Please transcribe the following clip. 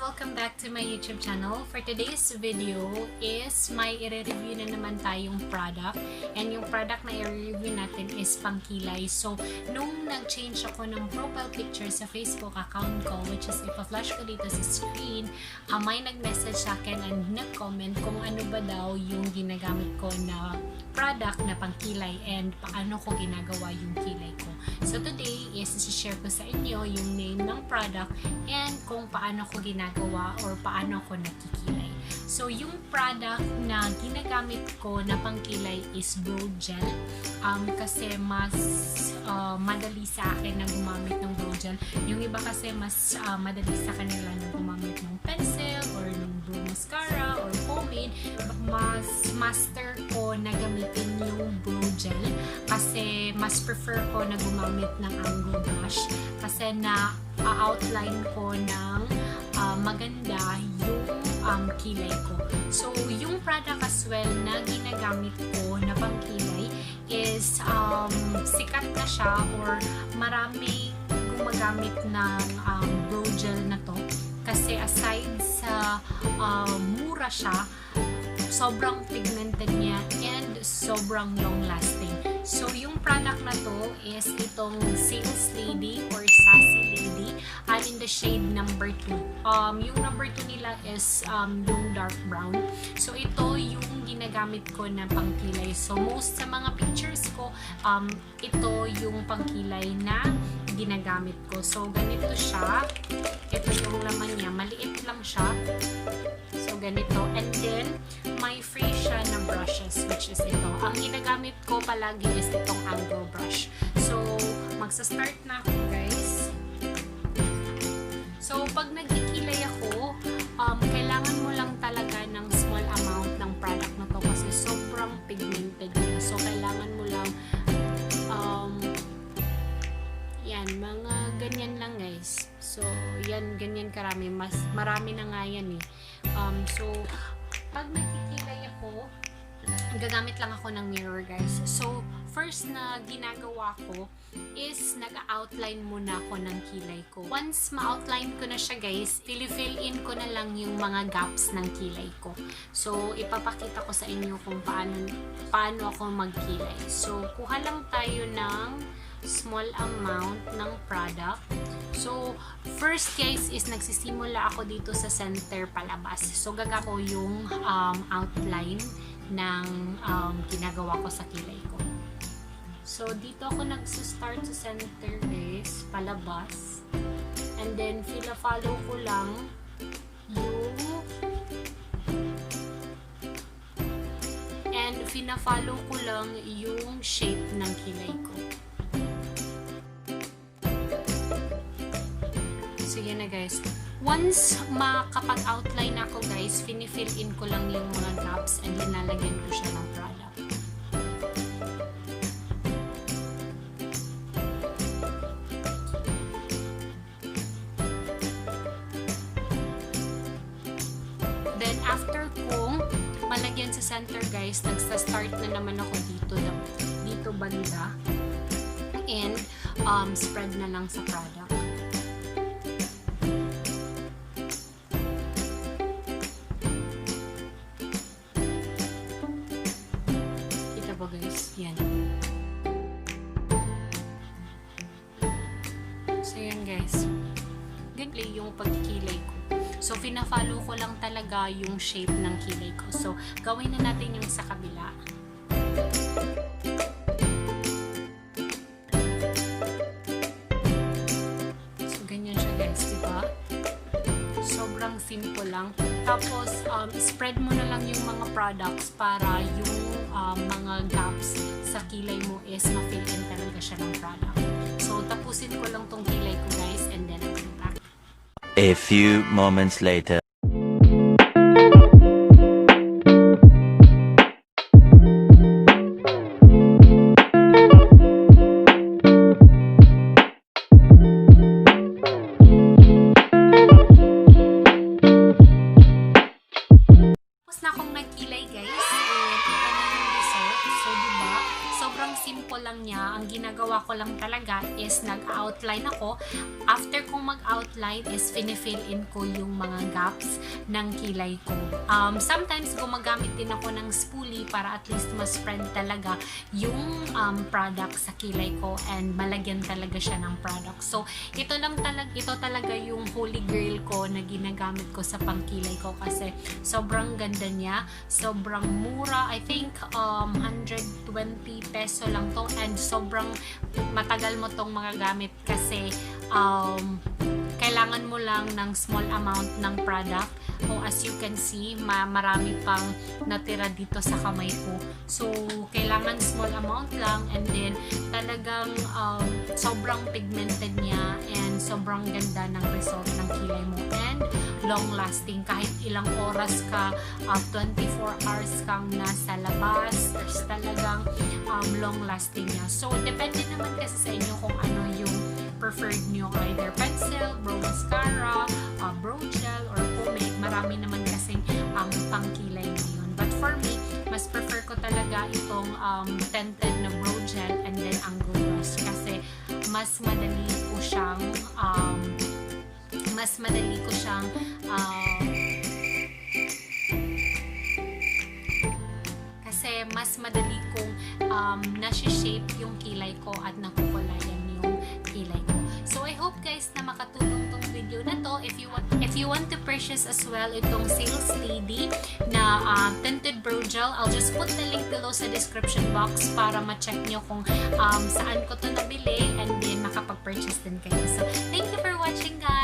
Welcome back to my YouTube channel. For today's video is may i-review na naman tayong product. And yung product na i-review natin is Pangkilay. So, nung nag-change ako ng profile picture sa Facebook account ko, which is ipa-flash ko dito sa screen, may nag-message sa akin and nag-comment kung ano ba daw yung ginagamit ko na product na Pangkilay and paano ko ginagawa yung kilay ko. So, today is i-share ko sa inyo yung name ng product and kung paano ko ginagawa or paano ako nakikilay. So, yung product na ginagamit ko na Pangkilay is brow gel. Kasi mas madali sa akin na gumamit ng brow gel. Yung iba kasi mas madali sa kanila na gumamit ng pencil or ng brow mascara or pomade. Mas master ko na gamitin yung brow gel kasi mas prefer ko na gumamit ng angle brush kasi na outline ko ng maganda yung kilay ko. So, yung product as well na ginagamit ko na Pangkilay is sikat na siya or maraming gumagamit ng brow gel na to kasi aside sa mura siya, sobrang pigmented niya and sobrang long lasting. So, yung product na to is itong Sales Lady or Sassy Lady in the shade number 2. Yung number 2 nila is yung dark brown. So, ito yung ginagamit ko na Pangkilay. So, most sa mga pictures ko, ito yung Pangkilay na ginagamit ko. So, ganito siya. Ito yung laman niya. Maliit lang siya. So, ganito. And then, may free siya na brushes, which is ito. Ang ginagamit ko palagi is itong angle brush. So, magsa-start na ako, guys. So, pag nagkikilay ako, kailangan mo lang talaga ng small amount ng product na to kasi sobrang pigmented niya. So, kailangan mo lang yan, mga ganyan lang, guys. So, yan, ganyan karami. Mas marami na nga yan eh. So, pag nagkikilay ako, gagamit lang ako ng mirror, guys. So, first na ginagawa ko is nag-outline muna ako ng kilay ko. Once ma-outline ko na siya, guys, fill in ko na lang yung mga gaps ng kilay ko. So, ipapakita ko sa inyo kung paano ako magkilay. So, kuha lang tayo ng small amount ng product. So, first guys is nagsisimula ako dito sa center palabas. So, gaga ko yung outline ng ginagawa ko sa kilay ko. So, dito ako nagsa-start sa center guys, palabas. And then, follow ko lang yung shape ng kilay ko. So, yan na guys. Once makapag-outline ako guys, finifill in ko lang yung mga gaps and linalagyan ko siya ng product. Then, after kong malagyan sa center guys, nagsa-start na naman ako dito banda. And, spread na lang sa product. Guys, yan. So, yan guys. Ganyan yung pagkilay ko. So, fina-follow ko lang talaga yung shape ng kilay ko. So, gawin na natin yung sa kabila. So, ganyan siya guys, diba? Sobrang simple lang. Tapos, spread mo na lang yung mga products para yung mga gaps sa kilay mo is ma-fill in talaga siya ng product. So, tapusin ko lang tong kilay ko guys and then I'll be back. A few moments later. Sobrang simple lang niya. Ang ginagawa ko lang talaga is nag-outline ako, after kong mag-outline is fini-fill in ko yung mga gaps ng kilay ko. Sometimes gumagamit din ako ng spoolie para at least ma-spread talaga yung product sa kilay ko and malagyan talaga siya ng product. So, ito talaga yung holy grail ko na ginagamit ko sa pangkilay ko kasi sobrang ganda niya, sobrang mura. I think 120 peso lang to and sobrang matagal mo tong magagamit kasi kailangan mo lang ng small amount ng product. Kung as you can see, marami pang natira dito sa kamay ko. So, kailangan small amount lang and then talagang sobrang pigmented niya and sobrang ganda ng result ng kilay mo and long lasting. Kahit ilang oras ka, 24 hours kang nasa labas, there's talagang long lasting niya. So, depende naman kasi sa inyo kung ano yung preferred nyo, either pencil, brow mascara, brow gel, or pomade. Marami naman kasing pangkilay ngayon. But for me, mas prefer ko talaga itong tinted na brow gel and then angle brush kasi mas madali ko siyang kasi mas madali kong nasi-shape yung kilay ko at nakukulayan yung kilay ko. So I hope guys na makatulong tong video na to. If you want to purchase as well itong Sales Lady na tinted brow gel, I'll just put the link below sa description box para ma-check nyo kung saan ko to nabili and then makapag-purchase din kayo. So thank you for watching guys!